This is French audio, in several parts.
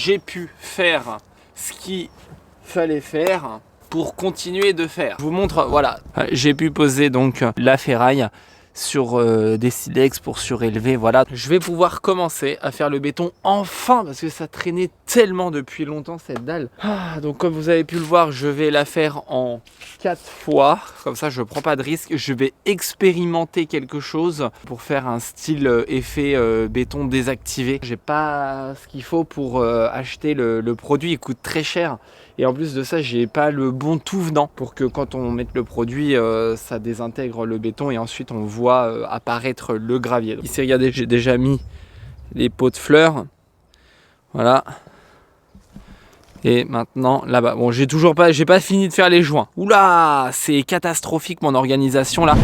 j'ai pu faire ce qu'il fallait faire pour continuer de faire. Je vous montre, voilà, j'ai pu poser donc la ferraille sur des silex pour surélever, voilà. Je vais pouvoir commencer à faire le béton enfin, parce que ça traînait tellement depuis longtemps cette dalle. Donc comme vous avez pu le voir, je vais la faire en 4 fois, comme ça je prends pas de risque. Je vais expérimenter quelque chose pour faire un style effet béton désactivé. J'ai pas ce qu'il faut pour acheter le produit, il coûte très cher. Et en plus de ça, j'ai pas le bon tout venant pour que quand on mette le produit, ça désintègre le béton et ensuite on voit apparaître le gravier. Donc, ici, regardez, j'ai déjà mis les pots de fleurs. Voilà. Et maintenant, là-bas. Bon, j'ai pas fini de faire les joints. Oula, c'est catastrophique mon organisation là.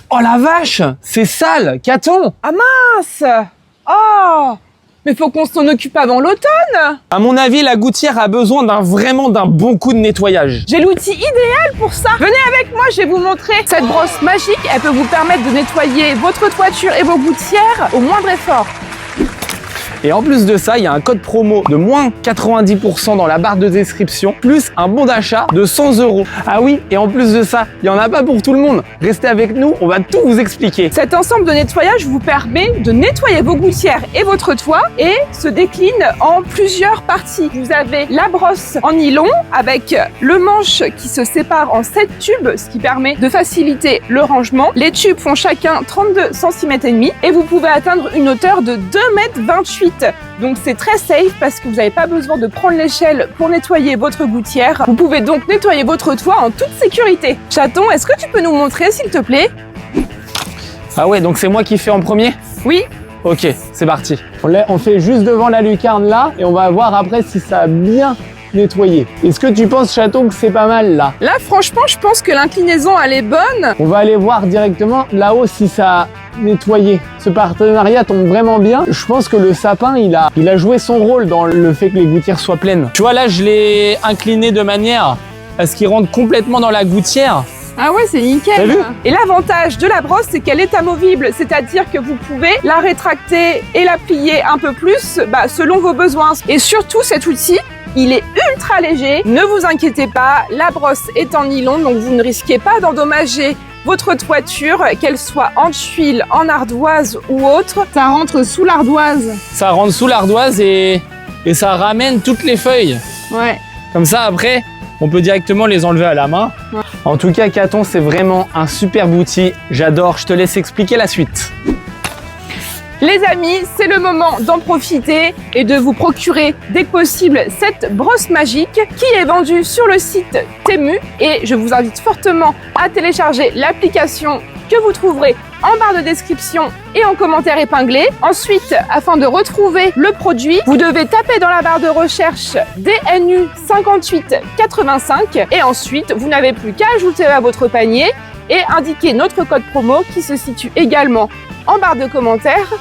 Oh la vache, c'est sale, Caton. Ah mince! Oh! Mais faut qu'on s'en occupe avant l'automne! À mon avis, la gouttière a besoin vraiment d'un bon coup de nettoyage. J'ai l'outil idéal pour ça! Venez avec moi, je vais vous montrer. Cette brosse magique, elle peut vous permettre de nettoyer votre toiture et vos gouttières au moindre effort. Et en plus de ça, il y a un code promo de moins 90% dans la barre de description, plus un bon d'achat de 100 €. Ah oui, et en plus de ça, il n'y en a pas pour tout le monde. Restez avec nous, on va tout vous expliquer. Cet ensemble de nettoyage vous permet de nettoyer vos gouttières et votre toit et se décline en plusieurs parties. Vous avez la brosse en nylon avec le manche qui se sépare en 7 tubes, ce qui permet de faciliter le rangement. Les tubes font chacun 32 cm et demi et vous pouvez atteindre une hauteur de 2,28 m. Donc c'est très safe parce que vous n'avez pas besoin de prendre l'échelle pour nettoyer votre gouttière. Vous pouvez donc nettoyer votre toit en toute sécurité. Chaton, est-ce que tu peux nous montrer s'il te plaît? Ah ouais, donc c'est moi qui fais en premier? Oui. Ok, c'est parti. On fait juste devant la lucarne là et on va voir après si ça a bien nettoyé. Est-ce que tu penses, Chaton, que c'est pas mal là? Là, franchement, je pense que l'inclinaison, elle est bonne. On va aller voir directement là-haut si ça a nettoyé. Ce partenariat tombe vraiment bien. Je pense que le sapin, il a joué son rôle dans le fait que les gouttières soient pleines. Tu vois, là, je l'ai incliné de manière à ce qu'il rentre complètement dans la gouttière. Ah ouais, c'est nickel. T'as vu? Et l'avantage de la brosse, c'est qu'elle est amovible, c'est-à-dire que vous pouvez la rétracter et la plier un peu plus selon vos besoins. Et surtout, cet outil, il est ultra léger. Ne vous inquiétez pas, la brosse est en nylon, donc vous ne risquez pas d'endommager votre toiture, qu'elle soit en tuile, en ardoise ou autre. Ça rentre sous l'ardoise. Ça rentre sous l'ardoise et ça ramène toutes les feuilles. Ouais. Comme ça, après, on peut directement les enlever à la main. Ouais. En tout cas, Caton, c'est vraiment un superbe outil. J'adore. Je te laisse expliquer la suite. Les amis, c'est le moment d'en profiter et de vous procurer dès que possible cette brosse magique qui est vendue sur le site Temu et je vous invite fortement à télécharger l'application que vous trouverez en barre de description et en commentaire épinglé. Ensuite, afin de retrouver le produit, vous devez taper dans la barre de recherche DNU 5885 et ensuite, vous n'avez plus qu'à ajouter à votre panier et indiquer notre code promo qui se situe également en barre de commentaires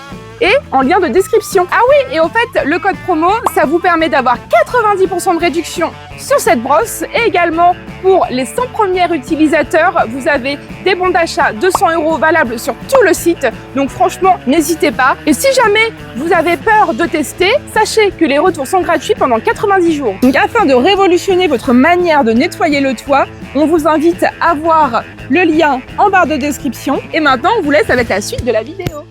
et en lien de description. Ah oui, et au fait, le code promo, ça vous permet d'avoir 90% de réduction sur cette brosse et également pour les 100 premiers utilisateurs, vous avez des bons d'achat de 100 € valables sur tout le site. Donc franchement, n'hésitez pas. Et si jamais vous avez peur de tester, sachez que les retours sont gratuits pendant 90 jours. Donc afin de révolutionner votre manière de nettoyer le toit, on vous invite à voir le lien en barre de description. Et maintenant, on vous laisse avec la suite de la vidéo.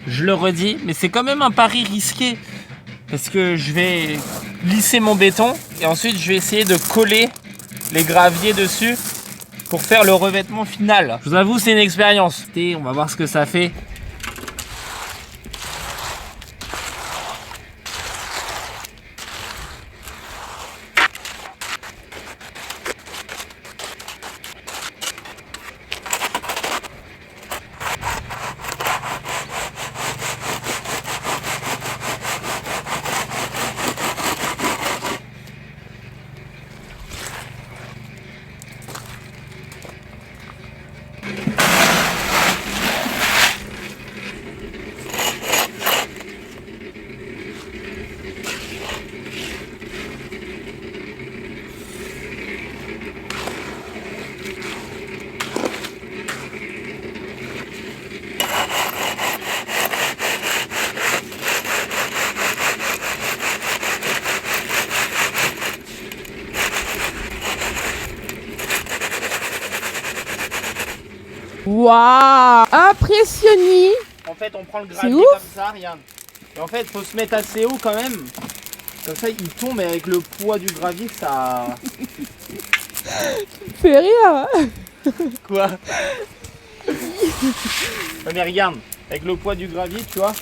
je le redis, mais c'est quand même un pari risqué. Parce que je vais lisser mon béton et ensuite je vais essayer de coller les graviers dessus pour faire le revêtement final. Je vous avoue, c'est une expérience. Et on va voir ce que ça fait. Waouh, impressionné. En fait, on prend le gravier ouf. comme ça, regarde. Et en fait, il faut se mettre assez haut quand même. Comme ça, il tombe et avec le poids du gravier, ça... Fais rire. Quoi? Mais regarde, avec le poids du gravier, tu vois,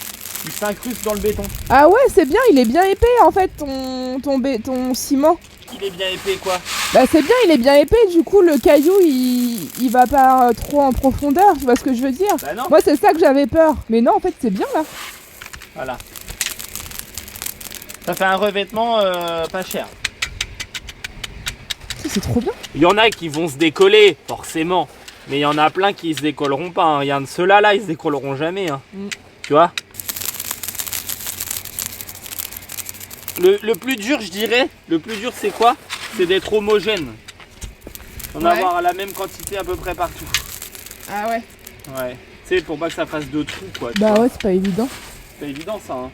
il s'incruste dans le béton. Ah ouais, c'est bien, il est bien épais en fait ton ciment. Il est bien épais, quoi. Bah c'est bien, il est bien épais, du coup le caillou il va pas trop en profondeur, tu vois ce que je veux dire? Bah non. Moi c'est ça que j'avais peur, mais non en fait c'est bien là. Voilà. Ça fait un revêtement pas cher. C'est trop bien. Il y en a qui vont se décoller, forcément. Mais il y en a plein qui se décolleront pas. Hein. Regarde, ceux-là, là, ils se décolleront jamais. Hein. Tu vois? Le plus dur, je dirais, le plus dur, c'est quoi? C'est d'être homogène. D'en avoir la même quantité à peu près partout. Ah ouais. Ouais. Tu sais, pour pas que ça fasse de trous, quoi. Bah ouais, c'est pas évident. C'est pas évident, ça. Hein.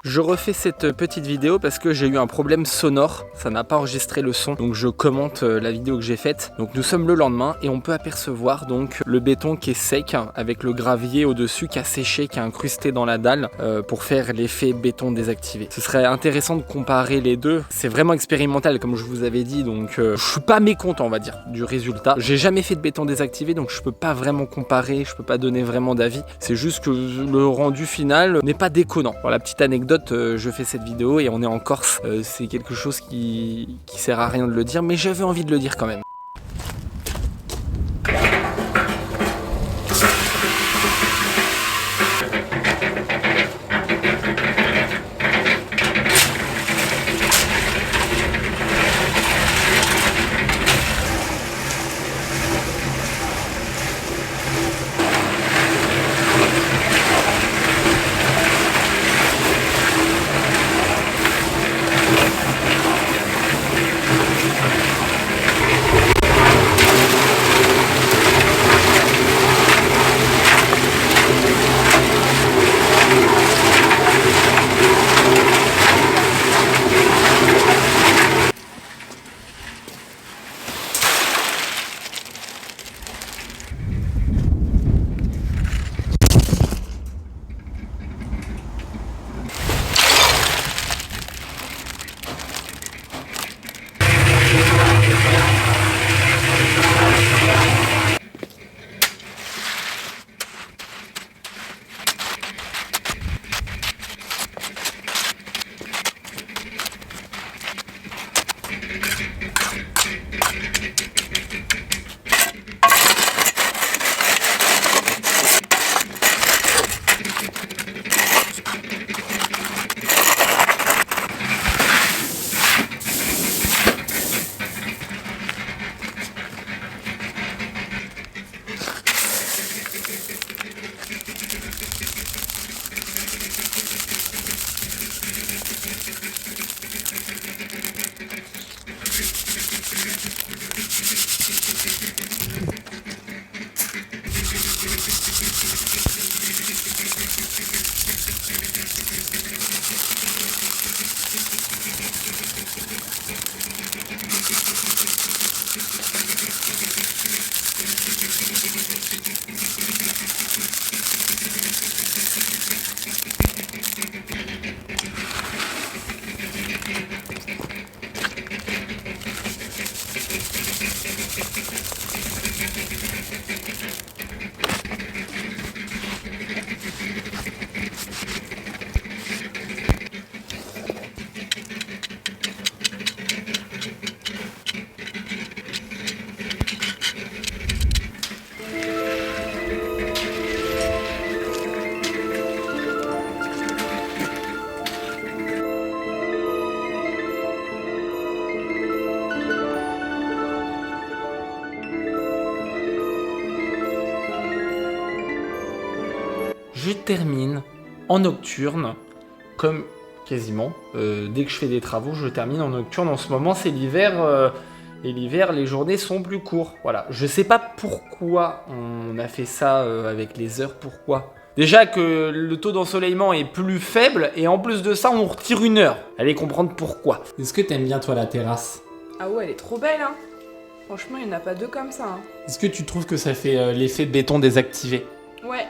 Je refais cette petite vidéo parce que j'ai eu un problème sonore, ça n'a pas enregistré le son, donc je commente la vidéo que j'ai faite. Donc nous sommes le lendemain et on peut apercevoir donc le béton qui est sec avec le gravier au-dessus qui a séché, qui a incrusté dans la dalle pour faire l'effet béton désactivé. Ce serait intéressant de comparer les deux, c'est vraiment expérimental comme je vous avais dit, donc je suis pas mécontent on va dire du résultat. J'ai jamais fait de béton désactivé donc je peux pas vraiment comparer, je peux pas donner vraiment d'avis. C'est juste que le rendu final n'est pas déconnant. Pour la petite anecdote, je fais cette vidéo et on est en Corse, c'est quelque chose qui sert à rien de le dire, mais j'avais envie de le dire quand même. je termine en nocturne, comme quasiment. Dès que je fais des travaux, je termine en nocturne. En ce moment, c'est l'hiver. Et l'hiver, les journées sont plus courtes. Voilà. Je sais pas pourquoi on a fait ça avec les heures. Pourquoi ? Déjà que le taux d'ensoleillement est plus faible. Et en plus de ça, on retire 1 heure. Allez comprendre pourquoi. Est-ce que t'aimes bien, toi, la terrasse ? Ah ouais, elle est trop belle, hein. Franchement, il n'y en a pas deux comme ça, hein. Est-ce que tu trouves que ça fait l'effet béton désactivé ? Ouais.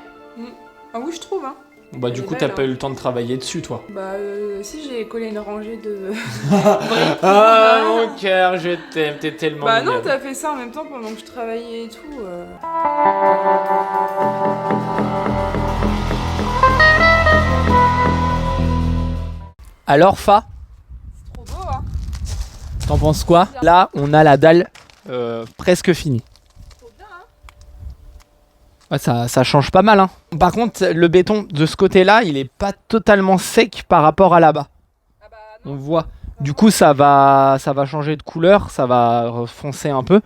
Ah oui, je trouve, hein. Bah du Elle coup est t'as belle, pas hein. eu le temps de travailler dessus toi. Bah si, j'ai collé une rangée de... Ah mon cœur, je t'aime, t'es tellement Bah non, mignonne. t'as fait ça en même temps pendant que je travaillais et tout. Alors Fa, C'est trop beau, hein. t'en penses quoi ? Là on a la dalle presque finie. Trop bien, hein. Ouais, ça change pas mal hein. Par contre le béton de ce côté là il est pas totalement sec par rapport à là-bas. Ah bah non. On voit. Du coup ça va changer de couleur, ça va foncer un peu.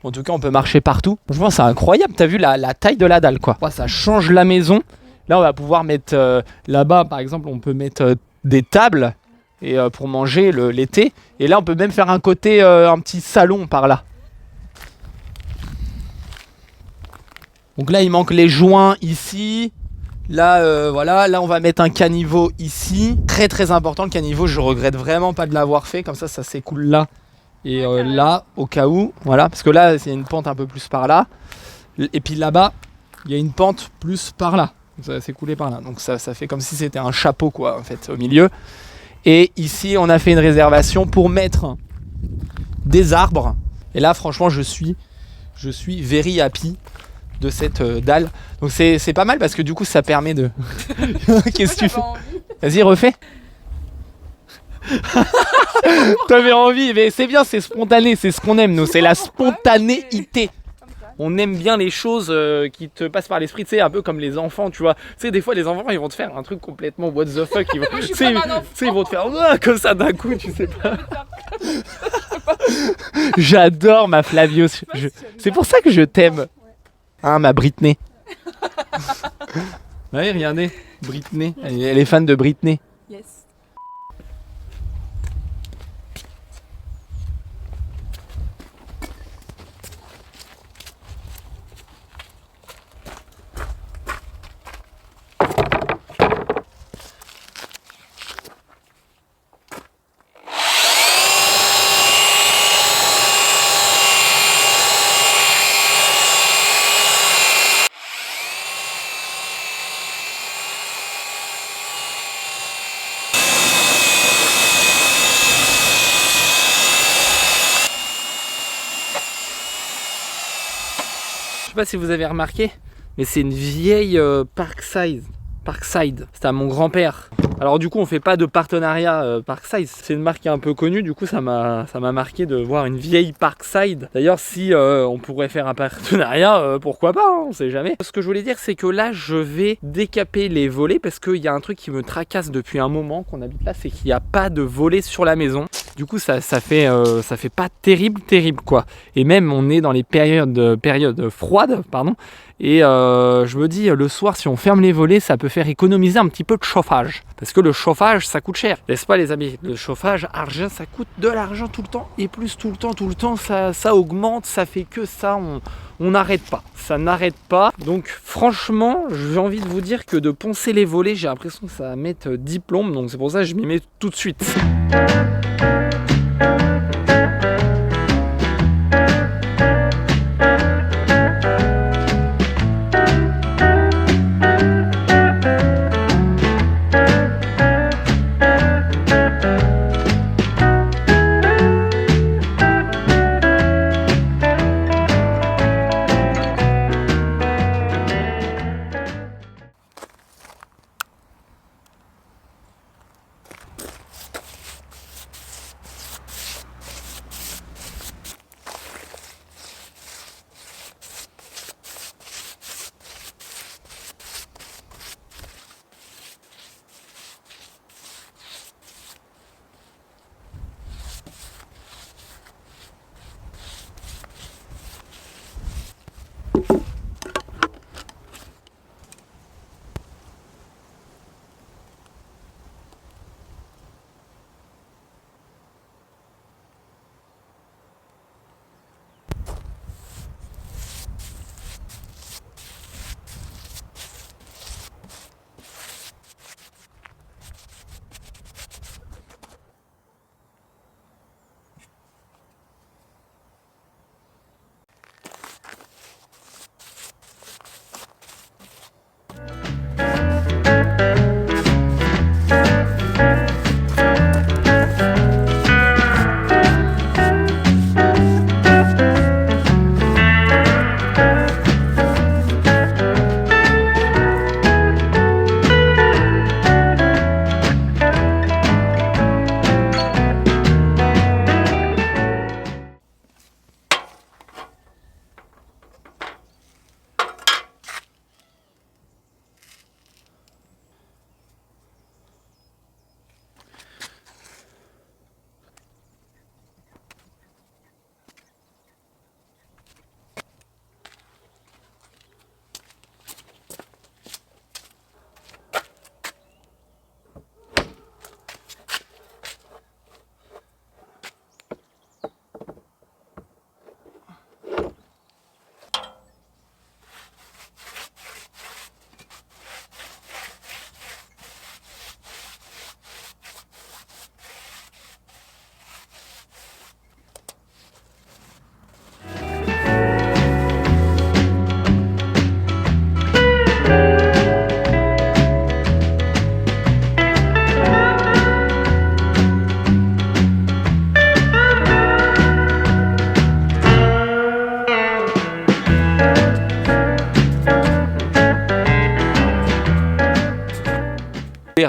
En tout cas on peut marcher partout. Franchement c'est incroyable, t'as vu la taille de la dalle quoi. Ouais, ça change la maison. Là on va pouvoir mettre là-bas par exemple on peut mettre des tables et pour manger l'été. Et là on peut même faire un côté, un petit salon par là. Donc là il manque les joints ici. Là voilà, là on va mettre un caniveau ici. Très très important le caniveau, je regrette vraiment pas de l'avoir fait. Comme ça s'écoule là et là au cas où. Voilà, parce que là il y a une pente un peu plus par là. Et puis là-bas il y a une pente plus par là. Ça s'est coulé par là. Donc ça fait comme si c'était un chapeau quoi en fait au milieu. Et ici on a fait une réservation pour mettre des arbres. Et là franchement je suis very happy de cette dalle. Donc c'est pas mal parce que du coup ça permet de... Qu'est-ce que tu fais ? Vas-y refais. T'avais envie, mais c'est bien, c'est spontané, c'est ce qu'on aime nous, c'est la spontanéité. On aime bien les choses qui te passent par l'esprit, tu sais, un peu comme les enfants, tu vois. Tu sais, des fois, les enfants, ils vont te faire un truc complètement what the fuck. Ils vont, tu sais, ils vont te faire comme ça d'un coup, tu sais pas. J'adore ma Flavio. C'est pour ça que je t'aime. Hein, ma Britney. Ouais, regardez, Britney. Elle est fan de Britney. Yes. Je sais pas si vous avez remarqué, mais c'est une vieille Parkside. C'était à mon grand-père. Alors du coup on fait pas de partenariat Parkside, c'est une marque qui est un peu connue, du coup ça m'a marqué de voir une vieille Parkside. D'ailleurs si on pourrait faire un partenariat, pourquoi pas, hein, on sait jamais. Ce que je voulais dire c'est que là je vais décaper les volets parce qu'il y a un truc qui me tracasse depuis un moment qu'on habite là, c'est qu'il n'y a pas de volets sur la maison. Du coup ça fait pas terrible quoi. Et même on est dans les périodes froides, pardon. Et je me dis le soir si on ferme les volets ça peut faire économiser un petit peu de chauffage. Parce que le chauffage ça coûte cher, n'est-ce pas les amis? Le chauffage, argent, ça coûte de l'argent tout le temps. Et plus tout le temps ça augmente, ça fait que ça, on n'arrête pas. Ça n'arrête pas. Donc franchement j'ai envie de vous dire que de poncer les volets j'ai l'impression que ça va mettre 10 plombes. Donc c'est pour ça que je m'y mets tout de suite.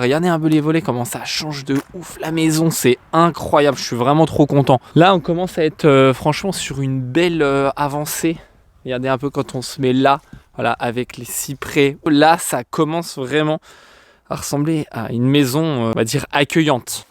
regardez un peu les volets, comment ça change de ouf. La maison, c'est incroyable. Je suis vraiment trop content. Là, on commence à être franchement sur une belle avancée. Regardez un peu quand on se met là, voilà, avec les cyprès. Là, ça commence vraiment à ressembler à une maison, on va dire, accueillante.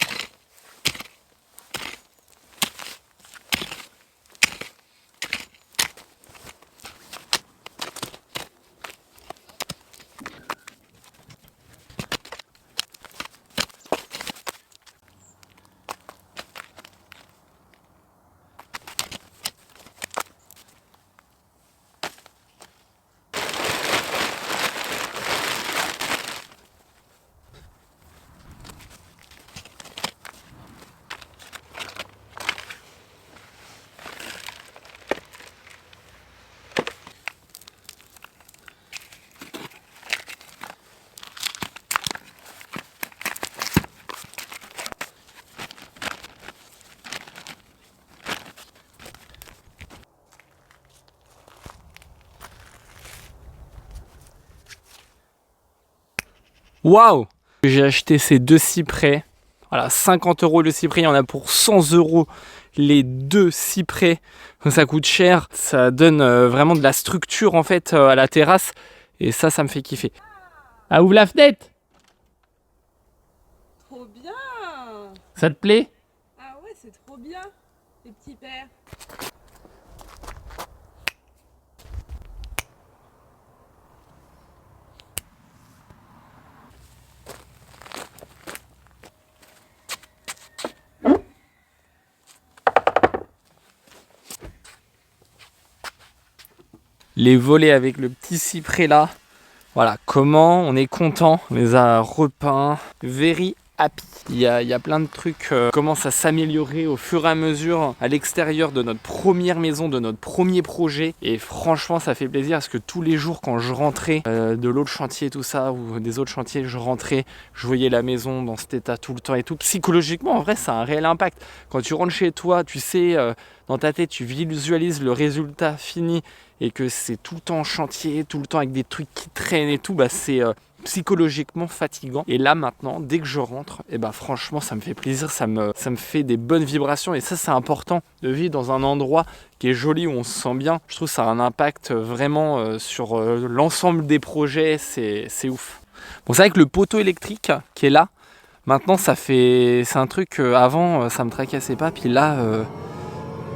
Waouh! J'ai acheté ces 2 cyprès. Voilà, 50 € le cyprès, il y en a pour 100 € les 2 cyprès. Donc ça coûte cher, ça donne vraiment de la structure en fait à la terrasse. Et ça me fait kiffer. Ah, ouvre la fenêtre! Trop bien! Ça te plaît? Ah ouais, c'est trop bien, les petits pères. Les volets avec le petit cyprès là. Voilà, comment on est content. On les a repeints. Very happy. Il y a plein de trucs qui commencent à s'améliorer au fur et à mesure à l'extérieur de notre première maison, de notre premier projet. Et franchement, ça fait plaisir parce que tous les jours, quand je rentrais de l'autre chantier, tout ça, ou des autres chantiers, je rentrais, je voyais la maison dans cet état tout le temps et tout. Psychologiquement, en vrai, ça a un réel impact. Quand tu rentres chez toi, tu sais, dans ta tête, tu visualises le résultat fini et que c'est tout le temps en chantier, tout le temps avec des trucs qui traînent et tout, bah c'est psychologiquement fatigant. Et là maintenant, dès que je rentre, et bah franchement ça me fait plaisir, ça me fait des bonnes vibrations. Et ça c'est important de vivre dans un endroit qui est joli, où on se sent bien. Je trouve que ça a un impact vraiment sur l'ensemble des projets, c'est ouf. Bon, c'est vrai que le poteau électrique qui est là, maintenant c'est un truc avant ça me tracassait pas, puis là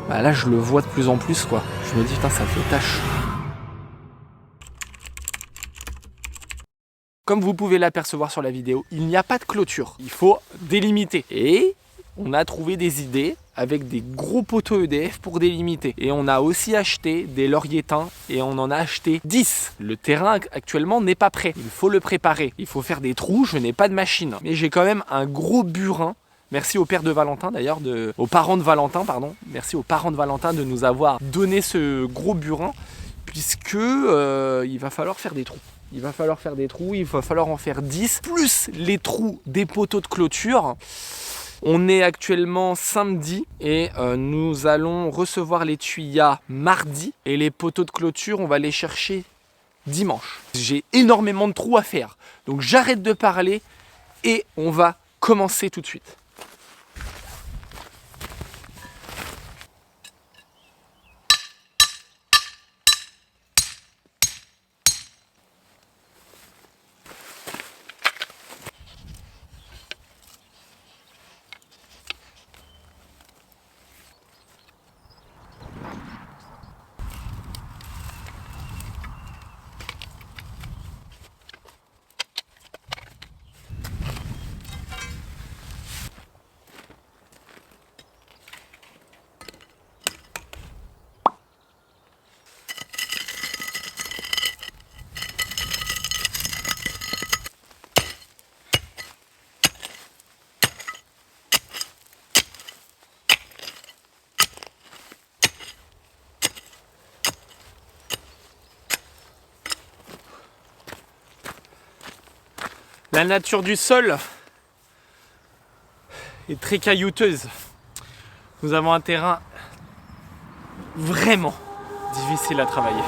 là je le vois de plus en plus quoi. Je me dis putain, ça fait tâche. Comme vous pouvez l'apercevoir sur la vidéo, il n'y a pas de clôture. Il faut délimiter. Et on a trouvé des idées avec des gros poteaux EDF pour délimiter. Et on a aussi acheté des lauriers teints et on en a acheté 10. Le terrain actuellement n'est pas prêt. Il faut le préparer. Il faut faire des trous. Je n'ai pas de machine. Mais j'ai quand même un gros burin. Merci au père de Valentin d'ailleurs, aux parents de Valentin, pardon. Merci aux parents de Valentin de nous avoir donné ce gros burin, puisque il va falloir faire des trous. Il va falloir faire des trous, il va falloir en faire 10, plus les trous des poteaux de clôture. On est actuellement samedi et nous allons recevoir les tuyas mardi. Et les poteaux de clôture, on va les chercher dimanche. J'ai énormément de trous à faire. Donc j'arrête de parler et on va commencer tout de suite. La nature du sol est très caillouteuse. Nous avons un terrain vraiment difficile à travailler.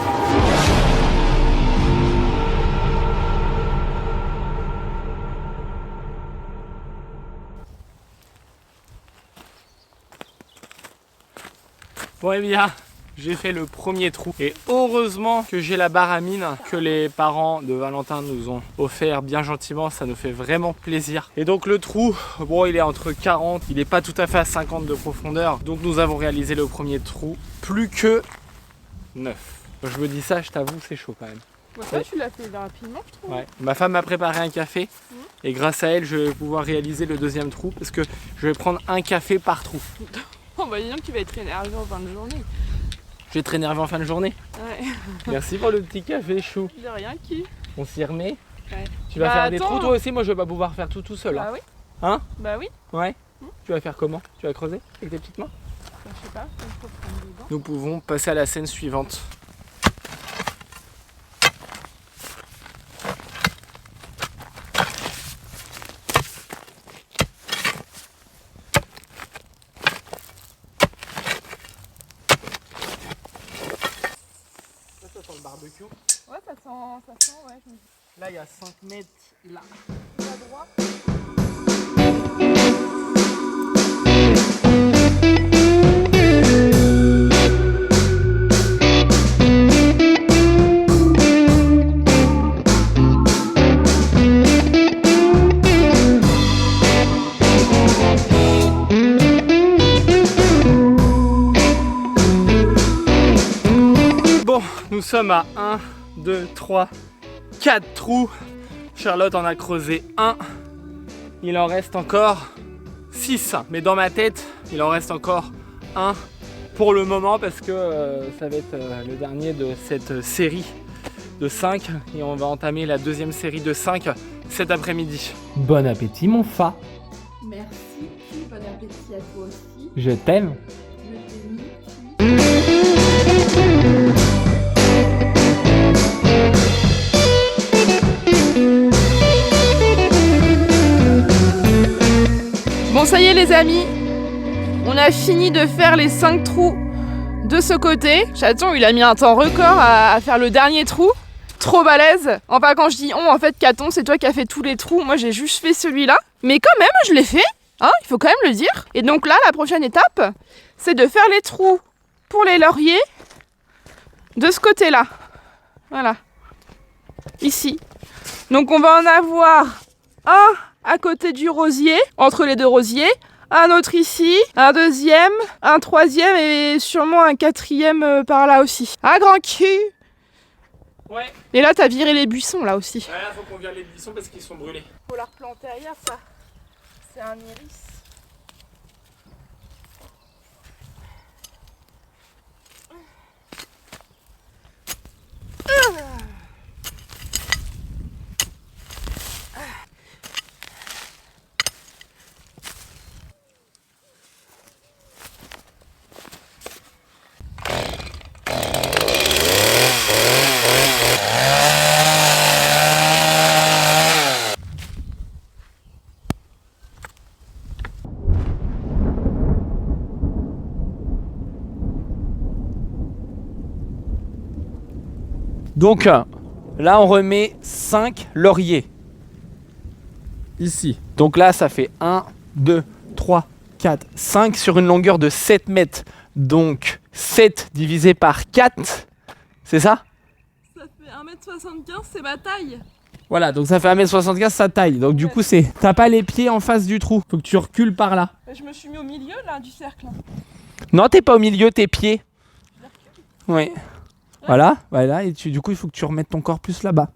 Bon eh bien, j'ai fait le premier trou et heureusement que j'ai la baramine que les parents de Valentin nous ont offert bien gentiment, ça nous fait vraiment plaisir. Et donc le trou, bon il est entre 40, il n'est pas tout à fait à 50 de profondeur, donc nous avons réalisé le premier trou, plus que 9. Je me dis ça, je t'avoue, c'est chaud quand même. Bon, ça, tu l'as fait rapidement, je trouve. Ouais. Ma femme m'a préparé un café et grâce à elle, je vais pouvoir réaliser le deuxième trou parce que je vais prendre un café par trou. Oh bah dis donc, tu vas être énervé en fin de journée. Je vais être énervé en fin de journée. Ouais. Merci pour le petit café chou. De rien, qui? On s'y remet. Ouais. Tu vas Bah, faire des attends. trous toi aussi, moi je vais pas pouvoir faire tout seul. Bah Hein, oui. Hein Bah oui. Ouais. Tu vas faire comment? Tu vas creuser avec tes petites mains? Bah, je sais pas, il faut prendre dedans. Nous pouvons passer à la scène suivante. Ça sent le barbecue. Ouais, ça sent, ouais. Je me dis. Là il y a 5 mètres là. À droite. Bon, nous sommes à 1, 2, 3, 4 trous. Charlotte en a creusé un. Il en reste encore 6. Mais dans ma tête, il en reste encore un pour le moment parce que ça va être le dernier de cette série de 5. Et on va entamer la deuxième série de 5 cet après-midi. Bon appétit mon fa. Merci, bon appétit à toi aussi. Je t'aime. Je t'ai mis. Bon, ça y est les amis, on a fini de faire les 5 trous de ce côté. Chaton, il a mis un temps record à faire le dernier trou. Trop balèze. Enfin, quand je dis on, en fait, Caton, c'est toi qui as fait tous les trous. Moi, j'ai juste fait celui-là. Mais quand même, je l'ai fait. Hein, il faut quand même le dire. Et donc là, la prochaine étape, c'est de faire les trous pour les lauriers de ce côté-là. Voilà. Ici. Donc, on va en avoir un à côté du rosier, entre les deux rosiers, un autre ici, un deuxième, un troisième et sûrement un quatrième par là aussi. Ah, grand cul! Ouais. Et là, t'as viré les buissons là aussi. Ouais, là, faut qu'on vire les buissons parce qu'ils sont brûlés. Faut la replanter ailleurs, ça. C'est un iris. Donc là on remet 5 lauriers. Ici. Donc là ça fait 1, 2, 3, 4, 5 sur une longueur de 7 mètres. Donc 7 divisé par 4, c'est ça? Ça fait 1m75, c'est ma taille. Voilà, donc ça fait 1m75 sa taille. Donc du coup c'est... T'as pas les pieds en face du trou. Faut que tu recules par là. Je me suis mis au milieu là du cercle. Non, t'es pas au milieu, tes pieds. Oui. Voilà, voilà, et du coup il faut que tu remettes ton corps plus là-bas.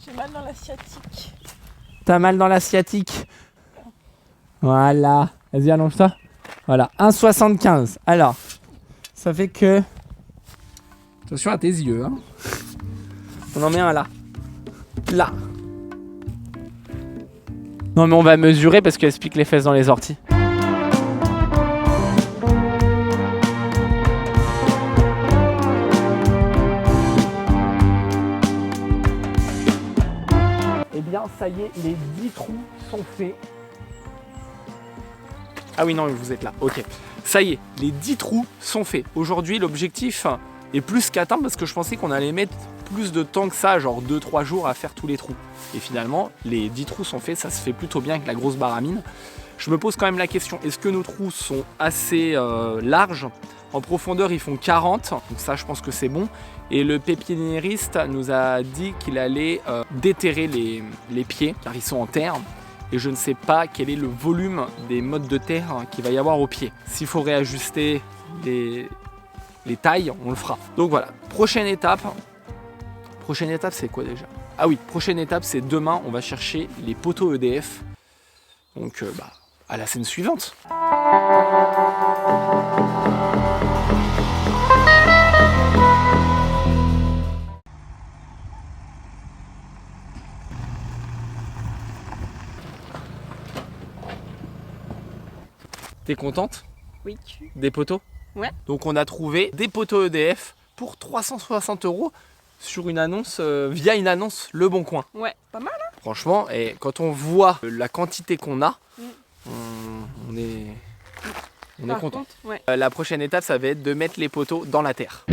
J'ai mal dans la sciatique. T'as mal dans la sciatique. Voilà. Vas-y, allonge-toi. Voilà, 1,75. Alors, ça fait que... Attention à tes yeux. Hein. On en met un là. Là. Non mais on va mesurer parce qu'elle se pique les fesses dans les orties. Eh bien, ça y est, les 10 trous sont faits. Ah oui, non, vous êtes là. Ok. Ça y est, les 10 trous sont faits. Aujourd'hui, l'objectif est plus qu'atteint parce que je pensais qu'on allait mettre plus de temps que ça, genre 2-3 jours à faire tous les trous. Et finalement, les 10 trous sont faits, ça se fait plutôt bien avec la grosse baramine. Je me pose quand même la question, est-ce que nos trous sont assez larges? En profondeur, ils font 40, donc ça, je pense que c'est bon. Et le pépiniériste nous a dit qu'il allait déterrer les pieds, car ils sont en terre. Et je ne sais pas quel est le volume des mottes de terre qu'il va y avoir au pied. S'il faut réajuster les tailles, on le fera. Donc voilà, prochaine étape. Prochaine étape, c'est quoi déjà? Ah oui, prochaine étape, c'est demain, on va chercher les poteaux EDF. Donc à la scène suivante. T'es contente? Oui. Des poteaux? Ouais. Donc on a trouvé des poteaux EDF pour 360 € sur une annonce, via une annonce Le Bon Coin. Ouais, pas mal hein. Franchement, et quand on voit la quantité qu'on a, on est content. Ouais. La prochaine étape, ça va être de mettre les poteaux dans la terre.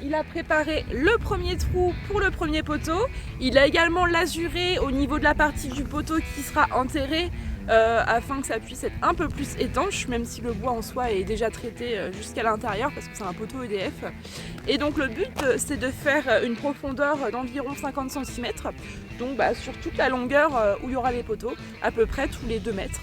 Il a préparé le premier trou pour le premier poteau. Il a également lasuré au niveau de la partie du poteau qui sera enterrée afin que ça puisse être un peu plus étanche, même si le bois en soi est déjà traité jusqu'à l'intérieur parce que c'est un poteau EDF. Et donc le but c'est de faire une profondeur d'environ 50 cm, donc sur toute la longueur où il y aura les poteaux, à peu près tous les 2 mètres.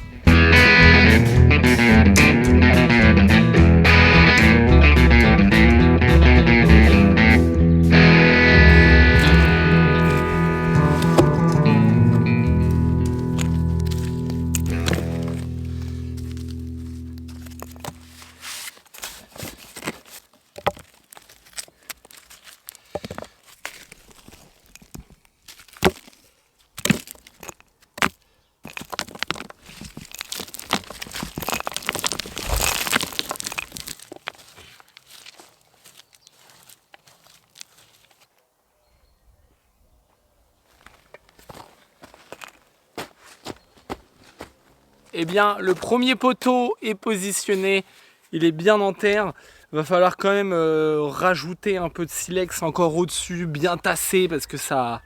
Eh bien, le premier poteau est positionné, il est bien en terre. Il va falloir quand même rajouter un peu de silex encore au-dessus, bien tasser parce que ça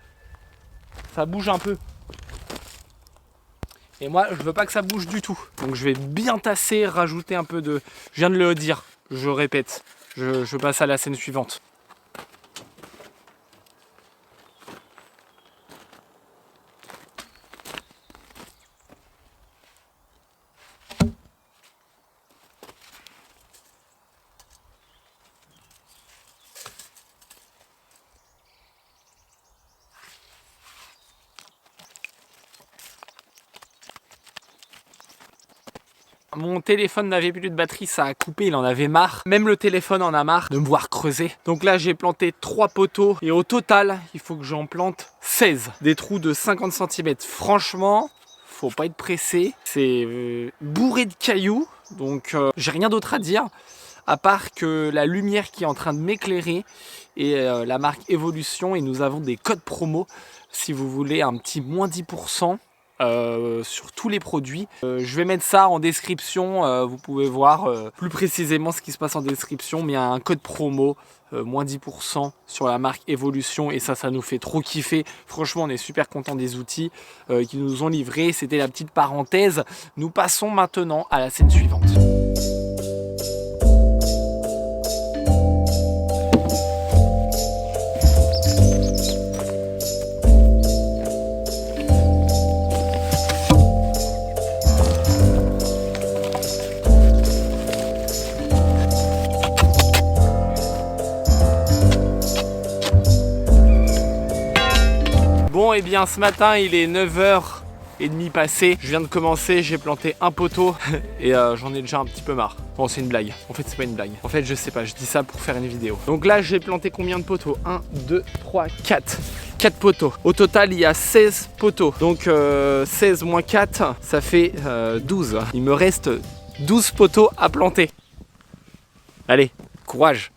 bouge un peu. Et moi, je veux pas que ça bouge du tout. Donc je vais bien tasser, rajouter un peu de... Je viens de le dire, je répète. Je passe à la scène suivante. Mon téléphone n'avait plus de batterie, ça a coupé, il en avait marre. Même le téléphone en a marre de me voir creuser. Donc là, j'ai planté 3 poteaux et au total, il faut que j'en plante 16. Des trous de 50 cm. Franchement, faut pas être pressé. C'est bourré de cailloux, donc j'ai rien d'autre à dire. À part que la lumière qui est en train de m'éclairer est la marque Evolution et nous avons des codes promo si vous voulez un petit moins 10%. Sur tous les produits. Je vais mettre ça en description, vous pouvez voir plus précisément ce qui se passe en description, mais il y a un code promo, moins 10% sur la marque Evolution et ça nous fait trop kiffer. Franchement, on est super content des outils qu'ils nous ont livrés. C'était la petite parenthèse. Nous passons maintenant à la scène suivante. Bon, et bien ce matin il est 9h30 passé. Je viens de commencer, j'ai planté un poteau et j'en ai déjà un petit peu marre. Bon, c'est une blague. En fait, c'est pas une blague. En fait, je sais pas, je dis ça pour faire une vidéo. Donc là, j'ai planté combien de poteaux? 1, 2, 3, 4. 4 poteaux. Au total, il y a 16 poteaux. Donc 16 moins 4, ça fait 12. Il me reste 12 poteaux à planter. Allez, courage!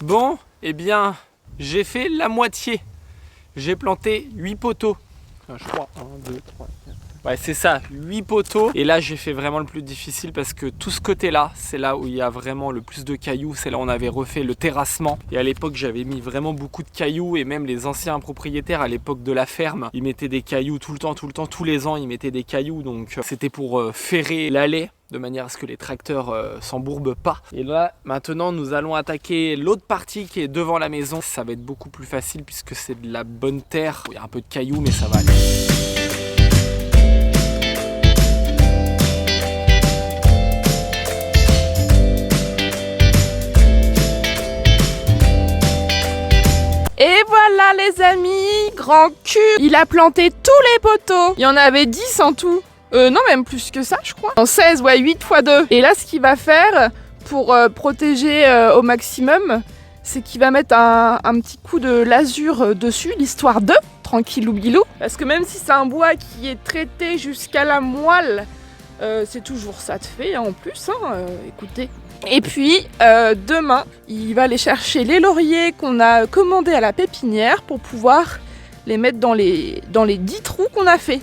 Bon, eh bien, j'ai fait la moitié. J'ai planté 8 poteaux. Je crois, 1, 2, 3, 4. Ouais, c'est ça, 8 poteaux. Et là, j'ai fait vraiment le plus difficile parce que tout ce côté-là, c'est là où il y a vraiment le plus de cailloux. C'est là où on avait refait le terrassement. Et à l'époque, j'avais mis vraiment beaucoup de cailloux. Et même les anciens propriétaires à l'époque de la ferme, ils mettaient des cailloux tout le temps, tous les ans, ils mettaient des cailloux. Donc, c'était pour ferrer l'allée, de manière à ce que les tracteurs s'embourbent pas. Et là, maintenant, nous allons attaquer l'autre partie qui est devant la maison. Ça va être beaucoup plus facile puisque c'est de la bonne terre. Il y a un peu de cailloux, mais ça va aller. Et voilà les amis, grand cul, il a planté tous les poteaux. Il y en avait 10 en tout. Non, même plus que ça, je crois. En 16, ouais, 8 x 2. Et là, ce qu'il va faire pour protéger au maximum, c'est qu'il va mettre un petit coup de lasure dessus, l'histoire de tranquillou bilou. Parce que même si c'est un bois qui est traité jusqu'à la moelle, c'est toujours ça de fait en plus, écoutez. Et puis, demain, il va aller chercher les lauriers qu'on a commandés à la pépinière pour pouvoir les mettre dans les 10 trous qu'on a fait.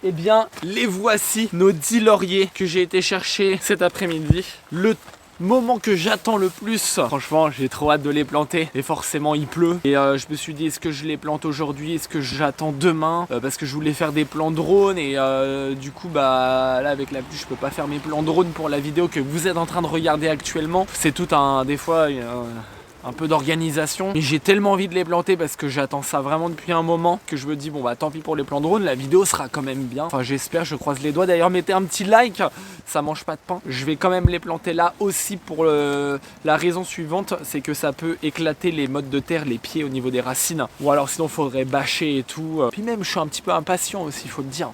Eh bien, les voici, nos 10 lauriers que j'ai été chercher cet après-midi. Le moment que j'attends le plus. Franchement, j'ai trop hâte de les planter. Et forcément, il pleut. Et je me suis dit, est-ce que je les plante aujourd'hui? Est-ce que j'attends demain? Parce que je voulais faire des plans drone. Et du coup, bah là, avec la pluie, je peux pas faire mes plans drone pour la vidéo que vous êtes en train de regarder actuellement. C'est tout des fois... un peu d'organisation, mais j'ai tellement envie de les planter parce que j'attends ça vraiment depuis un moment que je me dis bon bah tant pis pour les plans drone, la vidéo sera quand même bien, enfin j'espère, je croise les doigts. D'ailleurs mettez un petit like, ça mange pas de pain. Je vais quand même les planter là aussi pour la raison suivante, c'est que ça peut éclater les mottes de terre, les pieds au niveau des racines, ou alors sinon faudrait bâcher et tout. Puis même je suis un petit peu impatient aussi, faut le dire.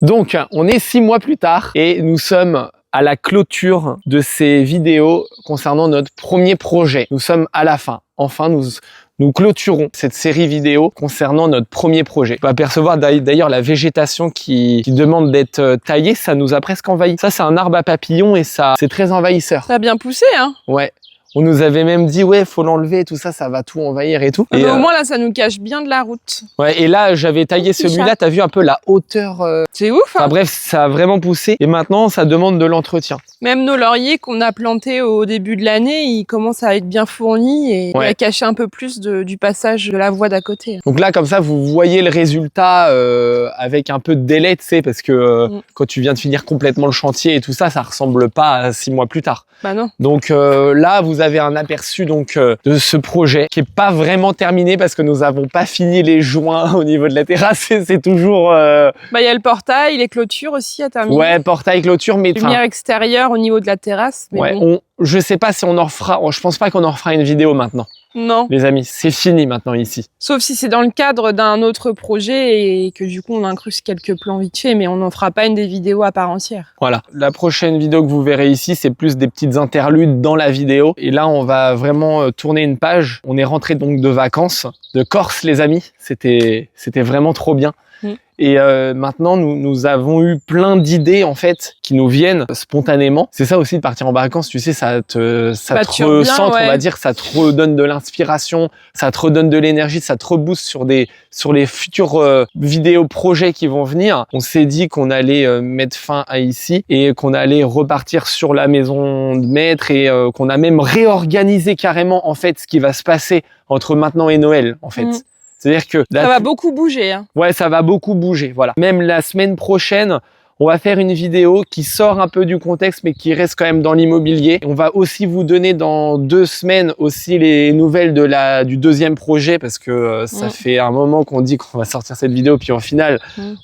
Donc, on est 6 mois plus tard et nous sommes à la clôture de ces vidéos concernant notre premier projet. Nous sommes à la fin. Enfin, nous clôturons cette série vidéo concernant notre premier projet. On peut apercevoir d'ailleurs la végétation qui demande d'être taillée, ça nous a presque envahi. Ça, c'est un arbre à papillons et ça, c'est très envahisseur. Ça a bien poussé, hein? Ouais. On nous avait même dit, ouais, faut l'enlever, tout ça, ça va tout envahir et tout. Mais Et, au moins, là, ça nous cache bien de la route. ouais, et là, j'avais taillé celui-là, t'as vu un peu la hauteur. C'est ouf, hein? Enfin bref, ça a vraiment poussé. Et maintenant, ça demande de l'entretien. Même nos lauriers qu'on a plantés au début de l'année, ils commencent à être bien fournis et à cacher un peu plus du passage de la voie d'à côté. Donc là, comme ça, vous voyez le résultat avec un peu de délai, tu sais, parce que quand tu viens de finir complètement le chantier et tout ça, ça ressemble pas à 6 mois plus tard. Bah non. Donc là, vous avez un aperçu donc de ce projet qui est pas vraiment terminé parce que nous avons pas fini les joints au niveau de la terrasse. C'est toujours. Bah il y a le portail, les clôtures aussi à terminer. Ouais, portail, clôture, mais lumière extérieure au niveau de la terrasse. Mais ouais, bon. je sais pas si on en refera. Je pense pas qu'on en refera une vidéo maintenant. Non. Les amis, c'est fini maintenant ici. Sauf si c'est dans le cadre d'un autre projet et que du coup on incruste quelques plans vite fait, mais on n'en fera pas une des vidéos à part entière. Voilà. La prochaine vidéo que vous verrez ici, c'est plus des petites interludes dans la vidéo. Et là, on va vraiment tourner une page. On est rentré donc de vacances, de Corse, les amis. C'était vraiment trop bien. Et maintenant, nous avons eu plein d'idées en fait qui nous viennent spontanément. C'est ça aussi de partir en vacances, tu sais, ça te recentre, on va dire, ça te redonne de l'inspiration, ça te redonne de l'énergie, ça te rebooste sur les futurs vidéos projets qui vont venir. On s'est dit qu'on allait mettre fin à ici et qu'on allait repartir sur la maison de maître et qu'on a même réorganisé carrément en fait ce qui va se passer entre maintenant et Noël en fait. C'est-à-dire que ça va beaucoup bouger. Hein. Ouais, ça va beaucoup bouger. Voilà. Même la semaine prochaine, on va faire une vidéo qui sort un peu du contexte, mais qui reste quand même dans l'immobilier. On va aussi vous donner dans 2 semaines aussi les nouvelles du deuxième projet, parce que ça fait un moment qu'on dit qu'on va sortir cette vidéo, puis au final,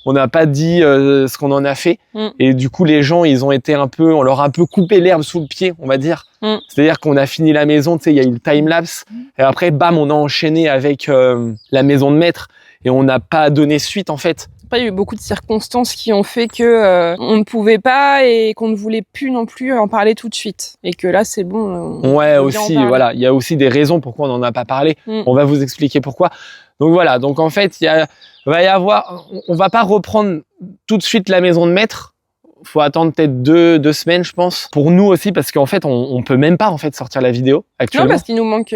on n'a pas dit ce qu'on en a fait. Et du coup, les gens, ils ont été on leur a un peu coupé l'herbe sous le pied, on va dire. C'est-à-dire qu'on a fini la maison, tu sais, il y a eu le time-lapse, et après, bam, on a enchaîné avec la maison de maître, et on n'a pas donné suite, en fait. Après, il y a eu beaucoup de circonstances qui ont fait que on ne pouvait pas et qu'on ne voulait plus non plus en parler tout de suite. Et que là, c'est bon. Ouais, aussi, voilà. Il y a aussi des raisons pourquoi on n'en a pas parlé. On va vous expliquer pourquoi. Donc voilà. Donc en fait, on va pas reprendre tout de suite la maison de maître. Faut attendre peut-être 2 semaines, je pense. Pour nous aussi, parce qu'en fait, on peut même pas en fait sortir la vidéo actuellement. Non, parce qu'il nous manque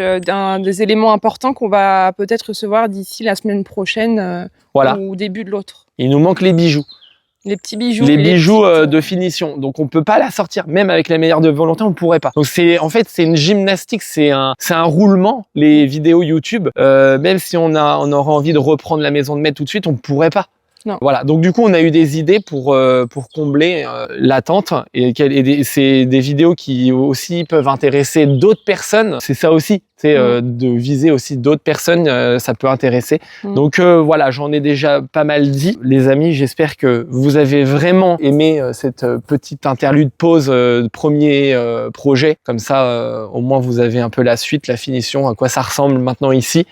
des éléments importants qu'on va peut-être recevoir d'ici la semaine prochaine ou début de l'autre. Il nous manque les bijoux. Les petits bijoux. Les bijoux de finition. Donc on peut pas la sortir, même avec la meilleure de volonté, on pourrait pas. Donc c'est une gymnastique, c'est un roulement. Les vidéos YouTube, même si on aurait envie de reprendre la maison de maître tout de suite, on pourrait pas. Non. Voilà, donc du coup on a eu des idées pour combler l'attente et c'est des vidéos qui aussi peuvent intéresser d'autres personnes. C'est ça aussi, c'est de viser aussi d'autres personnes, ça peut intéresser. Donc voilà, j'en ai déjà pas mal dit. Les amis, j'espère que vous avez vraiment aimé cette petite interlude pause premier projet. Comme ça, au moins vous avez un peu la suite, la finition, à quoi ça ressemble maintenant ici.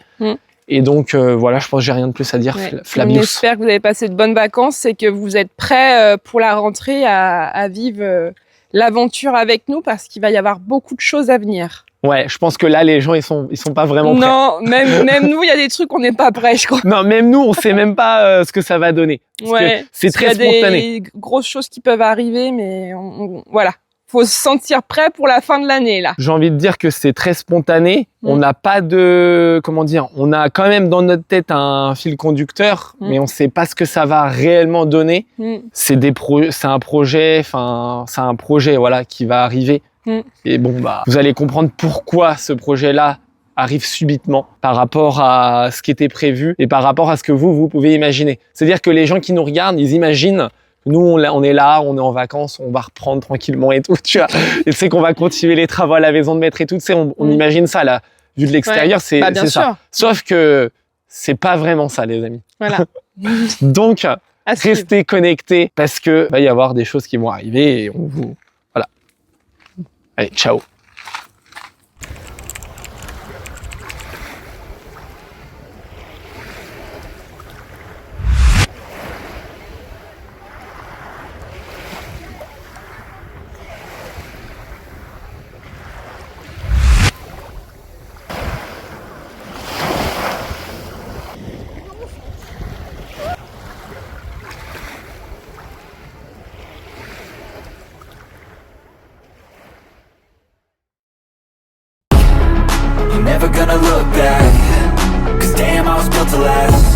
Et donc voilà, je pense que j'ai rien de plus à dire. Flabius. On espère que vous avez passé de bonnes vacances et que vous êtes prêts pour la rentrée à vivre l'aventure avec nous parce qu'il va y avoir beaucoup de choses à venir. Ouais, je pense que là les gens ils sont pas vraiment prêts. Non, même nous il y a des trucs on n'est pas prêts, je crois. Non, même nous on sait même pas ce que ça va donner. C'est très spontané. Il y a des grosses choses qui peuvent arriver, mais voilà. Faut se sentir prêt pour la fin de l'année, là. J'ai envie de dire que c'est très spontané. On n'a pas on a quand même dans notre tête un fil conducteur, mais on sait pas ce que ça va réellement donner. C'est un projet, voilà, qui va arriver. Et bon, vous allez comprendre pourquoi ce projet-là arrive subitement par rapport à ce qui était prévu et par rapport à ce que vous pouvez imaginer. C'est-à-dire que les gens qui nous regardent, ils imaginent nous, on est là, on est en vacances, on va reprendre tranquillement et tout, tu vois. Et tu sais qu'on va continuer les travaux à la maison de maître et tout, tu sais, on imagine ça, là. Vu de l'extérieur, c'est ça. Sauf que c'est pas vraiment ça, les amis. Voilà. Donc, restez connectés parce que va y avoir des choses qui vont arriver et voilà. Allez, ciao. never gonna look back, 'cause damn I was built to last.